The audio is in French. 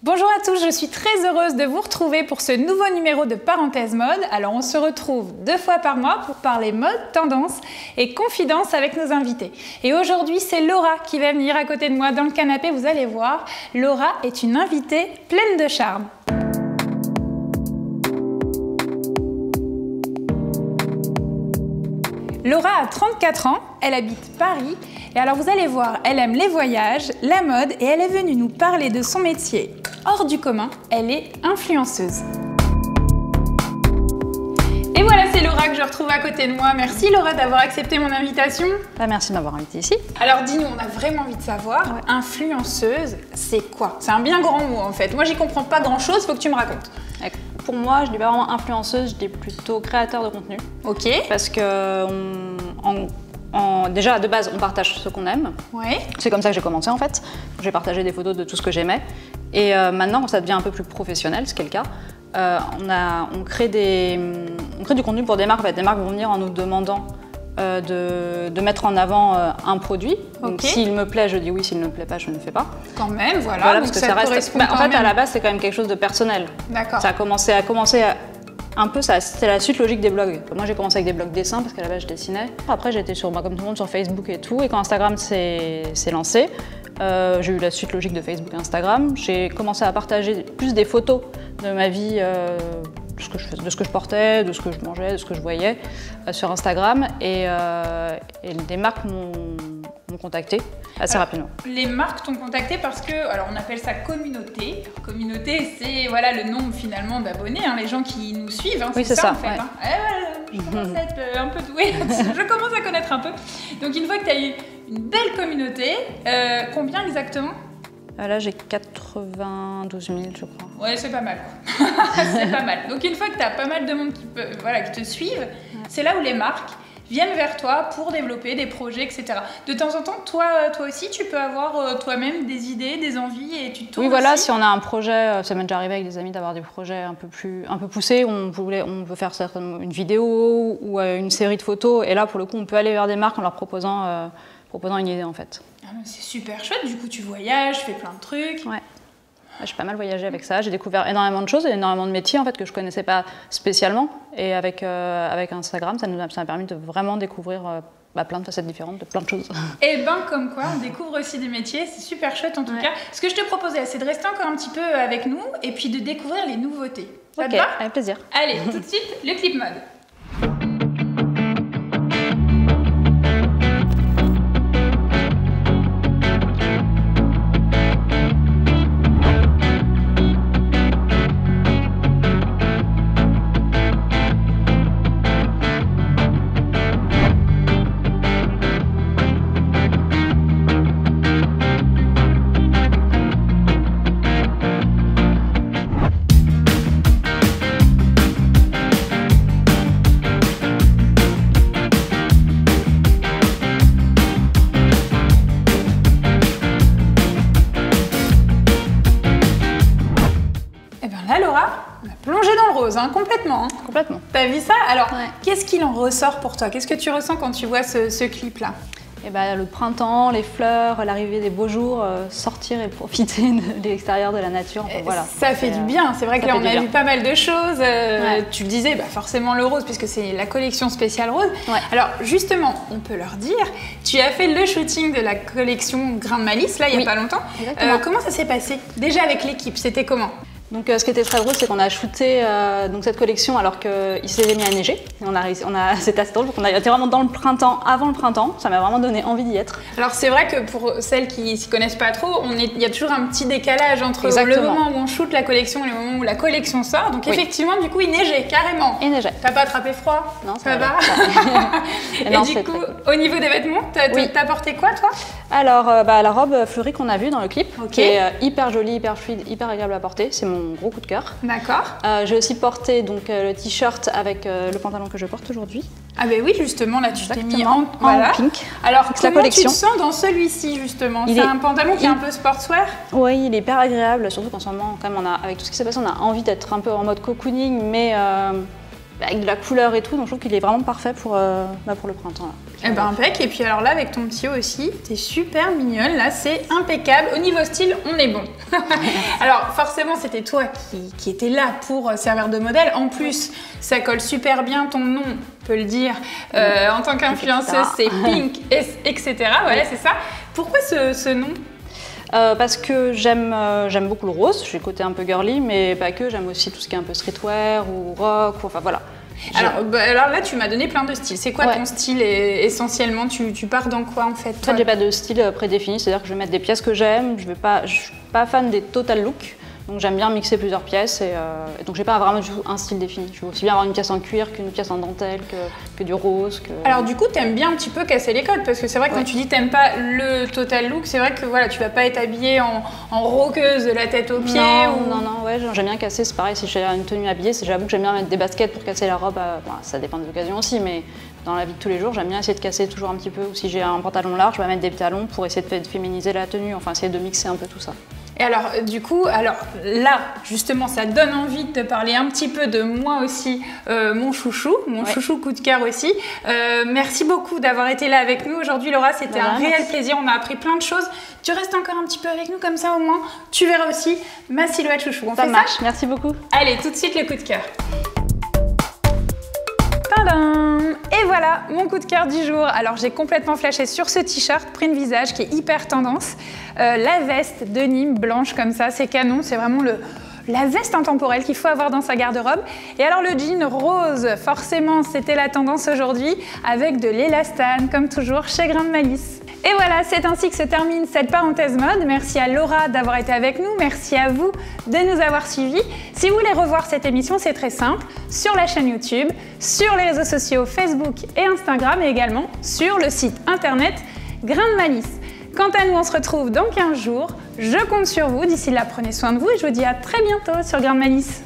Bonjour à tous, je suis très heureuse de vous retrouver pour ce nouveau numéro de Parenthèse Mode. Alors on se retrouve 2 fois par mois pour parler mode, tendance et confidence avec nos invités. Et aujourd'hui c'est Laura qui va venir à côté de moi dans le canapé, vous allez voir. Laura est une invitée pleine de charme. Laura a 34 ans, elle habite Paris et alors vous allez voir, elle aime les voyages, la mode et elle est venue nous parler de son métier hors du commun, elle est influenceuse. Et voilà, c'est Laura que je retrouve à côté de moi. Merci Laura d'avoir accepté mon invitation. Merci de m'avoir invitée ici. Alors dis-nous, on a vraiment envie de savoir, influenceuse, c'est quoi? C'est un bien grand mot en fait. Moi j'y comprends pas grand chose, faut que tu me racontes. Pour moi, je dis pas vraiment influenceuse, je dis plutôt créateur de contenu. Ok. Parce que déjà de base, on partage ce qu'on aime. Ouais. C'est comme ça que j'ai commencé en fait. J'ai partagé des photos de tout ce que j'aimais. Et maintenant, ça devient un peu plus professionnel, ce qui est le cas. On crée du contenu pour des marques. En fait, des marques vont venir en nous demandant de mettre en avant un produit. Donc s'il me plaît, je dis oui, s'il ne me plaît pas, je ne le fais pas. Quand même, voilà. Parce que ça reste. En fait, à la base, c'est quand même quelque chose de personnel. D'accord. Ça a commencé un peu, c'était la suite logique des blogs. Moi, j'ai commencé avec des blogs dessins parce qu'à la base, je dessinais. Après, j'étais comme tout le monde, sur Facebook et tout. Et quand Instagram s'est lancé, j'ai eu la suite logique de Facebook et Instagram. J'ai commencé à partager plus des photos de ma vie, de ce que je portais, de ce que je mangeais, de ce que je voyais sur Instagram. Et des marques m'ont contacté assez rapidement. Les marques t'ont contacté parce que, alors on appelle ça communauté. Communauté, c'est voilà, le nombre finalement d'abonnés, les gens qui nous suivent. Oui, c'est ça en fait. Ouais. Je commence à être un peu douée, je commence à connaître un peu. Donc une fois que tu as eu une belle communauté, combien exactement? Là, j'ai 92 000, je crois. Ouais, c'est pas mal. C'est pas mal. Donc une fois que tu as pas mal de monde qui te suivent, c'est là où les marques viennent vers toi pour développer des projets, etc. De temps en temps, toi aussi, tu peux avoir toi-même des idées, des envies et tu tournes. Oui, voilà, aussi. si on a un projet, ça m'est déjà arrivé avec des amis d'avoir des projets un peu poussés, on veut faire certainement une vidéo ou une série de photos, et là, pour le coup, on peut aller vers des marques en leur proposant une idée, en fait. C'est super chouette, du coup, tu voyages, tu fais plein de trucs. Ouais. J'ai pas mal voyagé avec ça, j'ai découvert énormément de choses et énormément de métiers en fait, que je connaissais pas spécialement. Et avec Instagram, ça m'a permis de vraiment découvrir plein de facettes différentes, de plein de choses. Et ben comme quoi, on découvre aussi des métiers, c'est super chouette en tout cas. Ce que je te proposais, c'est de rester encore un petit peu avec nous et puis de découvrir les nouveautés. Ça te va ? Avec plaisir. Allez, tout de suite, le clip mode. Complètement. Complètement. T'as vu ça? Alors, qu'est-ce qu'il en ressort pour toi? Qu'est-ce que tu ressens quand tu vois ce clip-là? Le printemps, les fleurs, l'arrivée des beaux jours, sortir et profiter de l'extérieur, de la nature. Voilà. Ça fait du bien. C'est vrai que là, on a vu pas mal de choses. Tu le disais, forcément le rose, puisque c'est la collection spéciale rose. Ouais. Alors, justement, on peut leur dire, tu as fait le shooting de la collection Grain de Malice, là, il n'y a pas longtemps. Comment ça s'est passé? Déjà avec l'équipe, c'était comment? Donc ce qui était très drôle, c'est qu'on a shooté cette collection alors qu'il s'était mis à neiger. C'était assez drôle, donc on a été vraiment dans le printemps, avant le printemps. Ça m'a vraiment donné envie d'y être. Alors c'est vrai que pour celles qui s'y connaissent pas trop, il y a toujours un petit décalage entre le moment où on shoot la collection et le moment où la collection sort. Donc effectivement, du coup, il neigeait carrément. Il neigeait. T'as pas attrapé froid? Non, ça va. Et non, du coup, au niveau des vêtements, t'as porté quoi toi? Alors la robe fleurie qu'on a vue dans le clip, qui est hyper jolie, hyper fluide, hyper agréable à porter. C'est mon gros coup de cœur. D'accord. J'ai aussi porté le t-shirt avec le pantalon que je porte aujourd'hui. Ah ben oui, justement, là tu t'es mis en pink. Alors comment tu te sens dans celui-ci justement? C'est un pantalon qui est un peu sportswear? Oui, il est hyper agréable, surtout qu'en ce moment, quand même, avec tout ce qui s'est passé, on a envie d'être un peu en mode cocooning, mais avec de la couleur et tout, donc je trouve qu'il est vraiment parfait pour le printemps. Là. Eh ben impec, et puis alors là avec ton petit aussi, t'es super mignonne, là c'est impeccable, au niveau style on est bon. Alors forcément c'était toi qui étais là pour servir de modèle, en plus ça colle super bien ton nom, on peut le dire, en tant qu'influenceuse c'est Pink, etc. Voilà c'est ça. Pourquoi ce nom ? Parce que j'aime beaucoup le rose, j'ai le côté un peu girly, mais pas que, j'aime aussi tout ce qui est un peu streetwear ou rock, enfin voilà. Alors là, tu m'as donné plein de styles. C'est quoi ton style essentiellement tu pars dans quoi en fait? En fait, j'ai pas de style prédéfini, c'est-à-dire que je vais mettre des pièces que j'aime. Je suis pas fan des total looks, donc j'aime bien mixer plusieurs pièces et donc j'ai pas vraiment un style défini. Je veux aussi bien avoir une pièce en cuir qu'une pièce en dentelle, que du rose. Alors du coup, t'aimes bien un petit peu casser les codes parce que c'est vrai que quand tu dis t'aimes pas le total look, c'est vrai que voilà, tu vas pas être habillée en rockeuse de la tête aux pieds. Non, ouais, j'aime bien casser, c'est pareil, si j'ai une tenue habillée, j'avoue que j'aime bien mettre des baskets pour casser la robe, ça dépend de l'occasion aussi, mais dans la vie de tous les jours, j'aime bien essayer de casser toujours un petit peu, ou si j'ai un pantalon large, je vais mettre des talons pour essayer de féminiser la tenue, enfin essayer de mixer un peu tout ça. Et alors, du coup, là, justement, ça donne envie de te parler un petit peu de moi aussi, mon chouchou coup de cœur aussi. Merci beaucoup d'avoir été là avec nous aujourd'hui, Laura. C'était un réel plaisir. On a appris plein de choses. Tu restes encore un petit peu avec nous, comme ça au moins, tu verras aussi ma silhouette chouchou. Ça marche, merci beaucoup. Allez, tout de suite, le coup de cœur. Tadam! Et voilà, mon coup de cœur du jour. Alors j'ai complètement flashé sur ce t-shirt print visage qui est hyper tendance. La veste de Nîmes blanche comme ça, c'est canon, c'est vraiment la veste intemporelle qu'il faut avoir dans sa garde-robe. Et alors le jean rose, forcément c'était la tendance aujourd'hui avec de l'élastane comme toujours chez Grain de Malice. Et voilà, c'est ainsi que se termine cette parenthèse mode. Merci à Laura d'avoir été avec nous, merci à vous de nous avoir suivis. Si vous voulez revoir cette émission, c'est très simple, sur la chaîne YouTube, sur les réseaux sociaux Facebook et Instagram et également sur le site internet Grain de Malice. Quant à nous, on se retrouve dans 15 jours. Je compte sur vous. D'ici là, prenez soin de vous et je vous dis à très bientôt sur Grain de Malice.